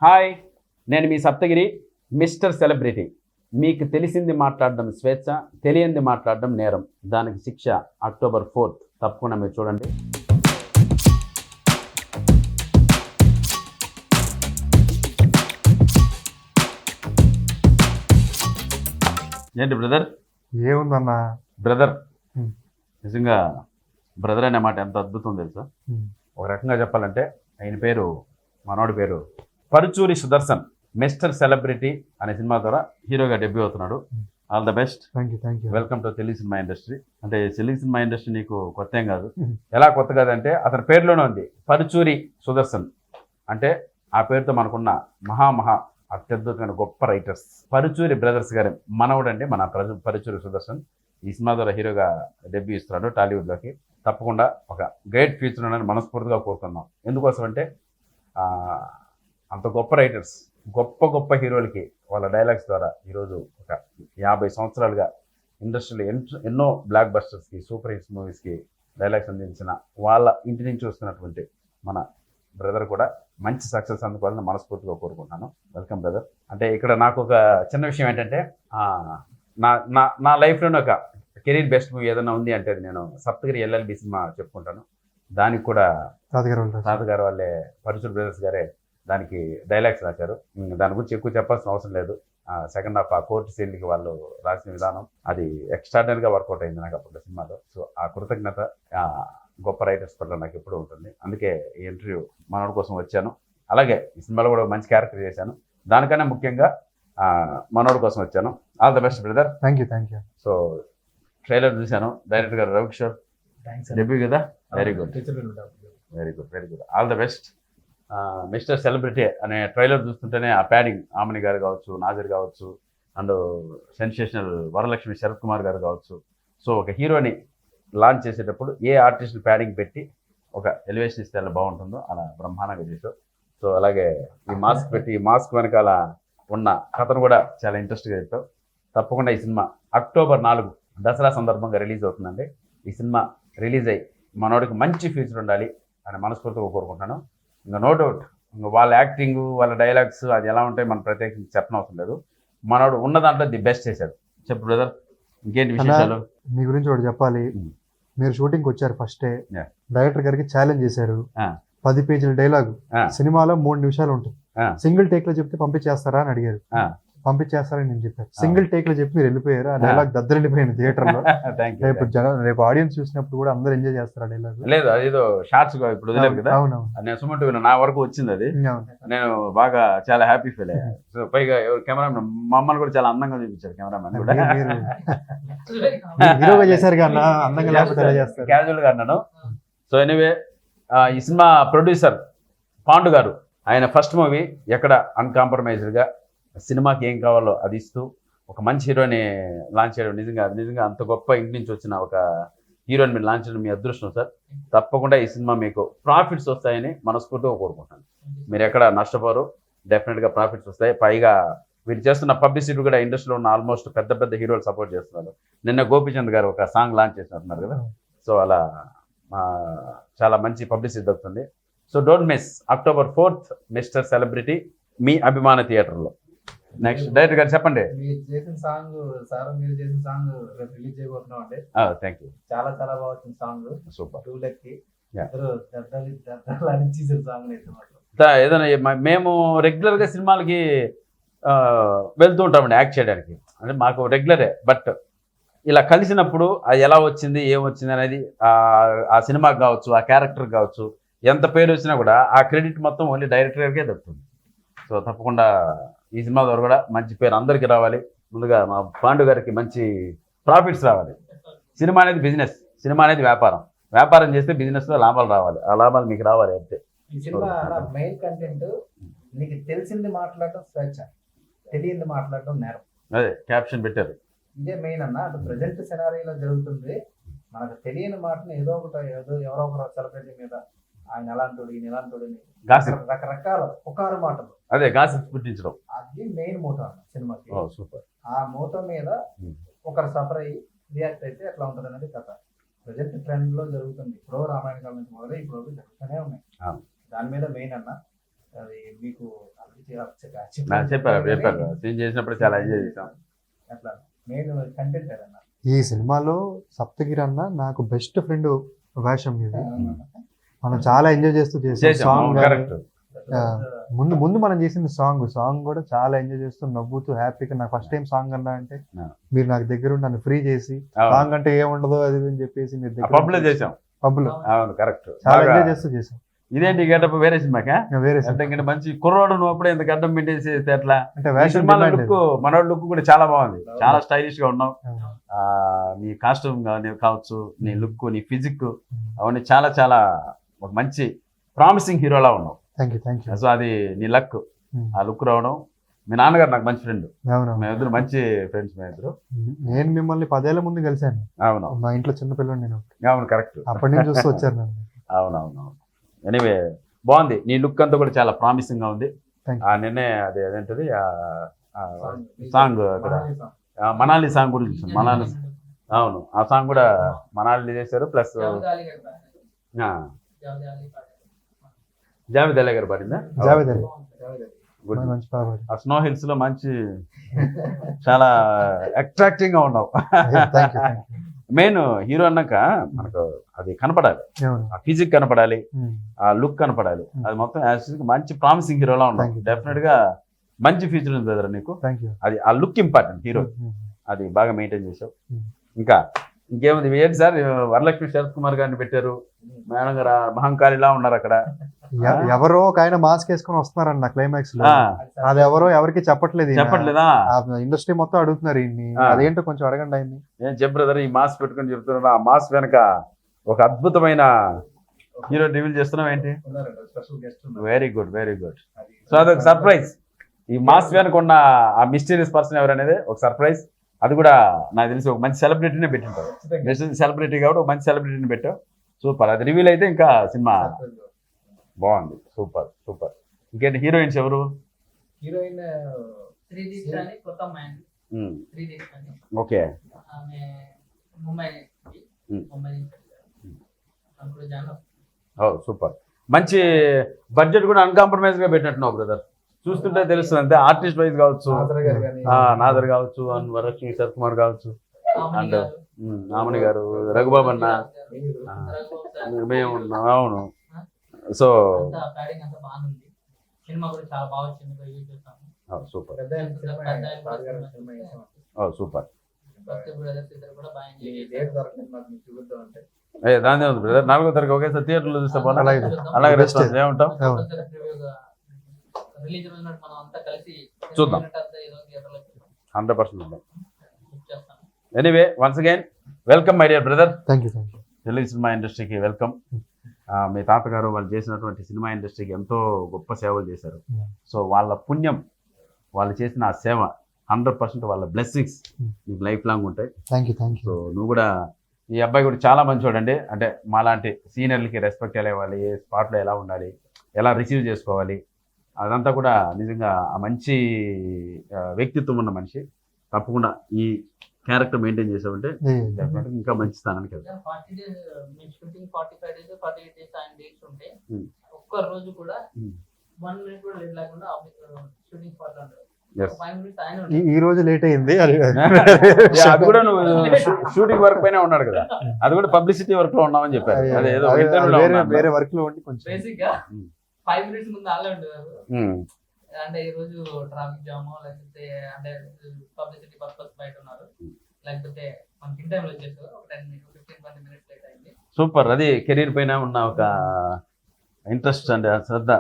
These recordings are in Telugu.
హాయ్, నేను మీ సప్తగిరి మిస్టర్ సెలబ్రిటీ. మీకు తెలిసింది మాట్లాడడం స్వేచ్ఛ, తెలియంది మాట్లాడడం నేరం. దానికి శిక్ష October 4th. తప్పకుండా మీరు చూడండి. ఏంటి బ్రదర్? ఏముందన్నా బ్రదర్ నిజంగా బ్రదర్ అనే మాట ఎంత అద్భుతం తెలుసా. ఒక రకంగా చెప్పాలంటే ఆయన పేరు, మనోడి పేరు పరుచూరి సుదర్శన్. మిస్టర్ సెలబ్రిటీ అనే సినిమా ద్వారా హీరోగా డెబ్యూ అవుతున్నాడు. All the best. Thank you. Welcome to Telugu cinema industry. అంటే తెలుగు సినిమా ఇండస్ట్రీ నీకు కొత్త ఏం కాదు. ఎలా కొత్త కాదంటే అతని పేరులోనే ఉంది పరుచూరి సుదర్శన్. అంటే ఆ పేరుతో మనకున్న మహా అత్యద్భుతమైన గొప్ప రైటర్స్ పరుచూరి బ్రదర్స్ గారి మనవడండి మన పరుచూరి సుదర్శన్. ఈ సినిమా ద్వారా హీరోగా డెబ్యూ ఇస్తున్నాడు టాలీవుడ్లోకి. తప్పకుండా ఒక గ్రేట్ ఫ్యూచర్ ఉందని మనస్ఫూర్తిగా కోరుతున్నాం. ఎందుకోసం అంటే అంత గొప్ప రైటర్స్, గొప్ప హీరోలకి వాళ్ళ డైలాగ్స్ ద్వారా ఈరోజు ఒక 50 సంవత్సరాలుగా ఇండస్ట్రీలో ఎన్నో బ్లాక్ బస్టర్స్కి, సూపర్ హిట్స్ మూవీస్కి డైలాగ్స్ అందించిన వాళ్ళ ఇంటి నుంచి వస్తున్నటువంటి మన బ్రదర్ కూడా మంచి సక్సెస్ అందుకోవాలని మనస్ఫూర్తిగా కోరుకుంటున్నాను. Welcome brother. అంటే ఇక్కడ నాకు ఒక చిన్న విషయం ఏంటంటే నా లైఫ్లోనే ఒక కెరీర్ బెస్ట్ మూవీ ఏదైనా ఉంది అంటే నేను సప్తగిరి LLB సినిమా చెప్పుకుంటాను. దానికి కూడా తాతగారు వాళ్ళే పరుచూరి బ్రదర్స్ గారే దానికి డైలాగ్స్ రాశారు. దాని గురించి ఎక్కువ చెప్పాల్సిన అవసరం లేదు. సెకండ్ హాఫ్ ఆ కోర్టు సీన్కి వాళ్ళు రాసిన విధానం అది ఎక్స్ట్రాడనరీగా వర్కౌట్ అయింది నాకు అప్పుడు సినిమాలో. సో ఆ కృతజ్ఞత గొప్ప రైటర్స్ పట్ల నాకు ఎప్పుడూ ఉంటుంది. అందుకే ఈ ఇంటర్వ్యూ మనోడి కోసం వచ్చాను. అలాగే ఈ సినిమాలో కూడా మంచి క్యారెక్టర్ చేశాను. దానికన్నా ముఖ్యంగా మనోడి కోసం వచ్చాను. All the best brother. Thank you. So trailer చూశాను, డైరెక్టర్ గారు రవికిషోర్ డెబ్యూ కదా. Very good. All the best. Mister celebrity అనే ట్రైలర్ చూస్తుంటేనే ఆ ప్యాడింగ్ ఆమని గారు కావచ్చు, నాజర్ కావచ్చు, అండ్ సెన్సేషనల్ వరలక్ష్మి శరత్ కుమార్ గారు కావచ్చు. సో ఒక హీరోని లాంచ్ చేసేటప్పుడు ఏ ఆర్టిస్ట్ ప్యాడింగ్ పెట్టి ఒక ఎలివేషన్ ఇస్తే అలా బాగుంటుందో అలా బ్రహ్మాండంగా చేశారు. సో అలాగే ఈ మాస్క్ పెట్టి ఈ మాస్క్ వెనకాల ఉన్న కథను కూడా చాలా ఇంట్రెస్ట్గా చెప్పావు. తప్పకుండా ఈ సినిమా October 4 దసరా సందర్భంగా రిలీజ్ అవుతుందండి. ఈ సినిమా రిలీజ్ అయ్యి మనోడికి మంచి ఫ్యూచర్ ఉండాలి అని మనస్ఫూర్తిగా కోరుకుంటున్నాను. ఇంకా నో డౌట్ ఇంకా వాళ్ళ యాక్టింగ్, వాళ్ళ డైలాగ్స్ అది ఎలా ఉంటాయి మనం ప్రత్యేకించి చెప్పనవసరం లేదు. మనోడు ఉన్న దాంట్లో ది బెస్ట్ చేశాడు. చెప్పు బ్రదర్, ఇంకేంటి విశేషాలు? మీ గురించి ఒకటి చెప్పాలి. మీరు షూటింగ్కి వచ్చారు ఫస్టే, డైరెక్టర్ గారికి ఛాలెంజ్ చేశారు. 10 పేజీల డైలాగ్ సినిమాలో 3 నిమిషాలు ఉంటుంది. సింగిల్ టేక్ లో చెప్తే పంపించేస్తారా అని అడిగారు. పంపించేస్తారని నేను చెప్పాను. సింగిల్ టేక్ లో చెప్పి మీరు వెళ్ళిపోయారు. ఆ డైలాగ్ దద్దరిల్లిపోయింది థియేటర్ లో. రేపు ఆడియన్స్ చూసినప్పుడు కూడా అందరూ ఎంజాయ్ చేస్తారు ఆ డైలాగ్. లేదు అదేదో షార్ట్స్ ఇప్పుడు వదిలేదు కదా. నేను సుమంటు నా వరకు వచ్చింది అది. నేను బాగా చాలా హ్యాపీ ఫీల్ అయ్యాను. సో పైగా కెమెరామెన్ మమ్మల్ని కూడా చాలా అందంగా చూపించారు. కెమెరామెన్ కూడా హీరోగా చేశారు కదా, అందంగా లేకపోతే ఎలా చేస్తారు, క్యాజువల్ గా అన్నాను. సో ఎనీవే ఈ సినిమా ప్రొడ్యూసర్ పాండు గారు, ఆయన ఫస్ట్ మూవీ ఎక్కడ అన్కాంప్రమైజ్డ్గా సినిమాకి ఏం కావాలో అది ఇస్తూ ఒక మంచి హీరోని లాంచ్ చేయడం నిజంగా అంత గొప్ప ఇంటి నుంచి వచ్చిన ఒక హీరోని మీరు లాంచ్ చేయడం మీ అదృష్టం సార్. తప్పకుండా ఈ సినిమా మీకు ప్రాఫిట్స్ వస్తాయని మనస్ఫూర్తిగా కోరుకుంటాను. మీరు ఎక్కడ నష్టపోరు, డెఫినెట్గా ప్రాఫిట్స్ వస్తాయి. పైగా వీరు చేస్తున్న పబ్లిసిటీ కూడా ఇండస్ట్రీలో ఉన్న ఆల్మోస్ట్ పెద్ద హీరోలు సపోర్ట్ చేస్తున్నారు. నిన్న గోపీచంద్ గారు ఒక సాంగ్ లాంచ్ చేస్తున్నారు కదా. సో అలా చాలా మంచి పబ్లిసిటీ దొరుకుతుంది. So don't miss October 4th mister celebrity మీ అభిమాన థియేటర్లో. నెక్స్ట్ డైరెక్టర్ గారు చెప్పండి. మీరు చేసిన సాంగ్ రిలీజ్ చేయబోతున్నాం అండి. Thank you. చాలా బాగా వచ్చిన సాంగ్. సూపర్. 2 లెక్కి ఏదైనా మేము రెగ్యులర్గా సినిమాలకి వెళ్తూ ఉంటామండి యాక్ట్ చేయడానికి. అంటే మాకు రెగ్యులరే. బట్ ఇలా కలిసినప్పుడు అది ఎలా వచ్చింది, ఏమొచ్చింది అనేది ఆ సినిమాకి కావచ్చు, ఆ క్యారెక్టర్ కావచ్చు, ఎంత పేరు వచ్చినా కూడా ఆ క్రెడిట్ మొత్తం ఓన్లీ డైరెక్టర్ గారికే దొరుకుతుంది. సో తప్పకుండా ఈ సినిమా ద్వారా కూడా మంచి పేరు అందరికీ రావాలి. ముందుగా మా పాండు గారికి మంచి ప్రాఫిట్స్ రావాలి. సినిమా అనేది బిజినెస్, సినిమా అనేది వ్యాపారం చేస్తే బిజినెస్లో లాభాలు రావాలి. ఆ లాభాలు మీకు రావాలి అంతే. ఈ సినిమా మెయిన్ కంటెంట్ నీకు తెలిసింది మాట్లాడటం స్వేచ్ఛ, తెలియంది మాట్లాడటం నేరం. అదే క్యాప్షన్ పెట్టారు. ఇదే మెయిన్ అన్న. అటు ప్రజెంట్ సినారీలో జరుగుతుంది. మనకు తెలియని మాటని ఎవరో ఒకరు సెలబ్రిటీ మీద ఆయన ఎలాంటి ఈయన ఎలాంటి రకరకాల పుకారు మాటలు, అదే గాసిప్ పుట్టించడం, అది మెయిన్ మోటో అన్న సినిమాకి. సూపర్. ఆ మోటో మీద ఒకరు సఫర్ అయ్యి రియాక్ట్ అయితే ఎట్లా ఉంటుంది అనేది కథ. ప్రజెంట్ ట్రెండ్ లో జరుగుతుంది. ఇప్పుడు రామాయణ కాలం నుంచి మొదలై ఇప్పుడు జరుగుతూనే ఉన్నాయి. దాని మీద మెయిన్ అన్న. అది మీకు చెప్పారు సీన్ చేసినప్పుడు చాలా ఎంజాయ్ చేసాం. అట్లా మెయిన్ కంటెంట్ అన్న. ఈ సినిమాలో సప్తగిరి అన్న నాకు బెస్ట్ ఫ్రెండ్ వేషం ఇది. మనం చాలా ఎంజాయ్ చేస్తూ చేసాం సాంగ్. కరెక్ట్. ముందు ముందు మనం చేసింది సాంగ్ కూడా చాలా ఎంజాయ్ చేస్తూ నవ్వుతూ హ్యాపీగా. నాకు ఫస్ట్ టైం సాంగ్ అన్నా అంటే మీరు నాకు దగ్గర నన్ను ఫ్రీ చేసి సాంగ్ అంటే ఏముండదో అది అని చెప్పేసి మీరు పబ్ లో చేసాం. పబ్ లో అవును కరెక్ట్. చాలా ఎంజాయ్ చేస్తూ చేసాం. ఇదేంటి గడ్డపు వేరే సినిమాకా? వేరే అంటే ఇంకా మంచి కుర్రోడు నువ్వు అప్పుడే ఇంత గడ్డం పెట్టేసి ఎట్లా? అంటే ఈ వేషం సినిమాలో demand లుక్, మనోడి లుక్ కూడా చాలా బాగుంది. చాలా స్టైలిష్ గా ఉన్నావు. నీ కాస్ట్యూమ్ కావచ్చు, నీ లుక్, నీ ఫిజిక్ అవన్నీ చాలా చాలా ఒక మంచి ప్రామిసింగ్ హీరోలా ఉన్నావు. Thank you. సో అది నీ లక్, ఆ లుక్ రావడం. మీ నాన్నగారు నాకు మంచి ఫ్రెండ్, అవును. మేమిద్దరు మంచి ఫ్రెండ్స్. మేమిద్దరు. నేను మిమ్మల్ని 10 ఏళ్ల ముందు కలిశాను. అవును మా ఇంట్లో చిన్న పిల్లలు నేను. అవును కరెక్ట్. అప్పటి నుంచి చూస్తూ వచ్చాను నన్ను. అవునవును. ఎనీవే బాగుంది. నీ లుక్ అంతా కూడా చాలా ప్రామిసింగ్ గా ఉంది. Thank you. నిన్నే అది అదేంటది సాంగ్ అక్కడ మనాలి సాంగ్ కూడా చూసాను. మనాలి, అవును ఆ సాంగ్ కూడా మనాలి చేశారు. ప్లస్ జావేద్ అలీ గారు పాడిందా? జావేద్ అలీ Good. మంచి పాట. ఆ స్నో హిల్స్ లో మంచి చాలా అట్రాక్టింగ్ గా ఉన్నావు. Thank you. మెయిన్ హీరో అన్నాక మనకు అది కనపడాలి, అవును. ఆ ఫిజిక్ కనపడాలి, ఉమ్. ఆ లుక్ కనపడాలి. అది మొత్తం మంచి ప్రామిసింగ్ హీరోలా ఉన్నావు. Thank you. డెఫినెట్ గా మంచి ఫ్యూచర్ ఉంది బ్రదర్ నీకు. Thank you. అది ఆ లుక్ ఇంపార్టెంట్. హీరో అది బాగా మెయింటైన్ చేసావు. ఇంకా ఇంకేముంది ఏంటి సార్, వరలక్ష్మి శరత్ కుమార్ గారిని పెట్టారు. మేడం గారు మహంకాళిలా ఉన్నారు అక్కడ. ఎవరో ఒక ఆయన మాస్క్ వేసుకొని వస్తున్నారన్న క్లైమాక్స్ లో. ఆ, అది ఎవరో ఎవరికి చెప్పట్లేదు. చెప్పట్లేదా? ఇండస్ట్రీ మొత్తం అడుగుతున్నారు ఇన్ని. అదేంటో కొంచెం అడగండి ఆయన్ని. ఏం చెప్పు బ్రదర్, ఈ మాస్క్ పెట్టుకొని చెప్తున్నా. ఆ మాస్క్ వెనక ఒక అద్భుతమైన హీరో రివీల్ చేస్తున్నావు ఏంటి? Special guest very good, very good. So అదొక సర్ప్రైజ్. ఈ మాస్క్ వెనక ఉన్న ఆ మిస్టీరియస్ పర్సన్ ఎవరనేది ఒక సర్ప్రైజ్. అది కూడా నాకు తెలిసి ఒక మంచి సెలబ్రిటీనే పెట్టింటారు. సెలబ్రిటీ కాబట్టి ఒక మంచి సెలబ్రిటీని పెట్టావు. సూపర్. అది రివీల్ అయితే ఇంకా సినిమా బాగుంది. Super super. ఇంకేంటి హీరోయిన్స్ ఎవరు? హీరోయిన్ శ్రీదీక్ష అని కొత్త అమ్మాయి అండి. శ్రీదీక్ష అని ఓకే. ఆమె ముంబై నుంచి అప్పుడు జాయిన్ ఓ సూపర్. మంచి బడ్జెట్ కూడా అన్కాంప్రమైజ్ గా పెట్టినట్టున్నావు బ్రదర్. చూస్తుంటే తెలుస్తుంది. అంతే ఆర్టిస్ట్ వైజ్ కావచ్చు, నాదర్ కావచ్చు, వరలక్ష్మి శరత్ కుమార్ కావచ్చు, అండ్ నామణి గారు, రఘుబాబు అన్న, మేము ఉన్నాం. అవును. సో ప్యాడింగ్ అంతా బాగుంది. సినిమా కూడా చాలా బాగా వచ్చింది. సూపర్. సూపర్. బ్రదర్స్ ఇద్దరు కూడా బాగా ఎంజాయ్ దాని ఉంది బ్రదర్. 4వ తారీఖు ఒకేసారి థియేటర్లో చూస్తే బాగా అలాగే రెస్పాన్స్ ఏముంటాం. రిలీజ్ అయినట్టు మనం అంతా కలిసి చూద్దాం. ఏదో థియేటర్లో 100% ఉంటాం. Anyway once again welcome my dear brother. Thank you. Telugu cinema ఇండస్ట్రీకి వెల్కమ్. మీ తాతగారు వాళ్ళు చేసినటువంటి సినిమా ఇండస్ట్రీకి ఎంతో గొప్ప సేవలు చేశారు. సో వాళ్ళ పుణ్యం, వాళ్ళు చేసిన ఆ సేవ 100% వాళ్ళ బ్లెస్సింగ్స్ నీకు లైఫ్ లాంగ్ ఉంటాయి. Thank you. సో నువ్వు కూడా, ఈ అబ్బాయి కూడా చాలా మంచోడండి. అంటే మాలాంటి సీనియర్లకి రెస్పెక్ట్ ఎలా ఇవ్వాలి, ఏ స్పాట్లో ఎలా ఉండాలి, ఎలా రిసీవ్ చేసుకోవాలి, అదంతా కూడా నిజంగా ఆ మంచి వ్యక్తిత్వం ఉన్న మనిషి. తప్పకుండా ఈ క్యారెక్టర్ మెయింటైన్ చేసామంటే డెఫినెట్గా ఇంకా మంచి స్థానానికి వెళ్తాం. 40 days షూటింగ్ 45 days 48 days ఆయన డేట్స్ ఉంటే ఒక్క రోజు కూడా 1 minute కూడా లేట్ లేకుండా షూటింగ్ స్పాట్ లో ఉంటారు. 5 minutes ఆయన ఈ రోజు లేట్ అయింది. అది కూడా నువ్వు షూటింగ్ వర్క్ పైన ఉన్నాడు కదా, అది కూడా పబ్లిసిటీ వర్క్ లో ఉన్నామని చెప్పారు. అదే ఏదో వేరే వర్క్ లో ఉండి కొంచెం బేసిక్ గా 5 minutes ముందు వాళ్ళే ఉండేవారు. అంటే ఈ రోజు ట్రాఫిక్ జామ్ లేకపోతే అంటే పబ్లిసిటీ పర్పస్ బయట ఉన్నారు, లేకపోతే మనకి ఇన్ టైంలో వచ్చేసారు. ఒక 10-15-20 minutes లేట్ అయింది. సూపర్. అది కెరీర్ పైన ఉన్న ఒక ఇంట్రెస్ట్ అండి, శ్రద్ధ.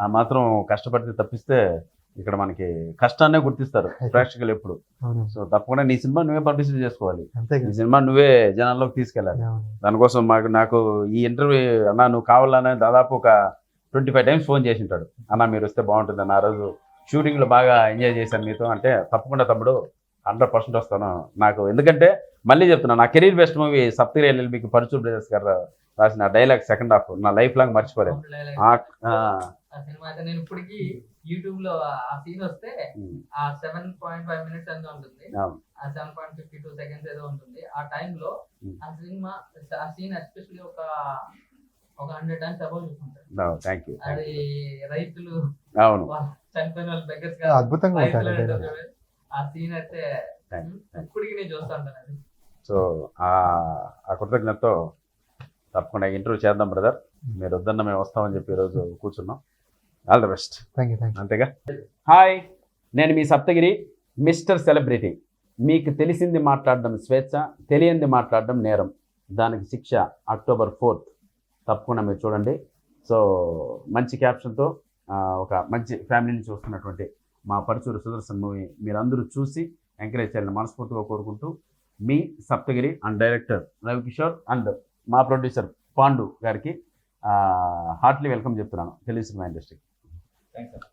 ఆ మాత్రం కష్టపడితే తప్పిస్తే ఇక్కడ మనకి కష్టాన్నే గుర్తిస్తారు ప్రేక్షకులు ఎప్పుడు. సో తప్పకుండా నీ సినిమా నువ్వే పబ్లిసిటీ చేసుకోవాలి. నీ సినిమా నువ్వే జనాల్లోకి తీసుకెళ్ళాలి. దానికోసం నాకు ఈ ఇంటర్వ్యూ అన్నా నువ్వు కావాలనే దాదాపు ఒక 25 times ఫోన్ చేసి ఉంటాడు. అన్న మీరు వస్తే బాగుంటుంది అన్న, ఆ రోజు షూటింగ్లో బాగా ఎంజాయ్ చేశాను మీతో అంటే, తప్పకుండా తమ్ముడు 100% వస్తాను. నాకు ఎందుకంటే మళ్ళీ చెప్తున్నా, నా కెరీర్ బెస్ట్ మూవీ సప్తగిరి ఎల్ఎల్బికి పరుచూర్ బ్రదర్స్ గారు రాసిన డైలాగ్ సెకండ్ హాఫ్ నా లైఫ్ లాంగ్ మర్చిపోలేదు. ఆ సినిమా అయితే నేను ఇప్పటికీ యూట్యూబ్ లో ఆ సీన్ వస్తే ఆ 7.5 minutes ఎంత ఉంటుంది, ఆ 7.52 seconds ఏదో ఉంటుంది. ఆ టైంలో ఆ సినిమా ఆ సీన్ ఎస్పెషల్లీ ఒక 100 times అబౌవ్ చూసుకుంటారు. Thank you. అది రైతులు అవును చనిపోయిన వాళ్ళు బెగ్గర్స్ అద్భుతంగా ఉంటాడు dialogue. ఆ సీన్ అయితే Thank you. ఇప్పటికి నేను చూస్తా ఉంటాను అది. సో ఆ కృతజ్ఞతతో తప్పకుండా ఇంటర్వ్యూ చేద్దాం బ్రదర్. మీరు వద్దన్న మేము వస్తామని చెప్పి ఈరోజు కూర్చున్నాం. All the best. Thank you అంతేగా. హాయ్, నేను మీ సప్తగిరి, మిస్టర్ సెలబ్రిటీ. మీకు తెలిసింది మాట్లాడడం స్వేచ్ఛ, తెలియంది మాట్లాడడం నేరం, దానికి శిక్ష October 4th. తప్పకుండా మీరు చూడండి. సో మంచి క్యాప్షన్తో ఒక మంచి ఫ్యామిలీని చూస్తున్నటువంటి మా పరుచూరు సుదర్శన్ మూవీ మీరందరూ చూసి ఎంకరేజ్ చేయాలని మనస్ఫూర్తిగా కోరుకుంటూ, మీ Saptagiri and director Ravikishore and మా ప్రొడ్యూసర్ పాండు గారికి హార్ట్లీ వెల్కమ్ చెప్తున్నాను తెలుగు సినిమా ఇండస్ట్రీకి. థ్యాంక్స్.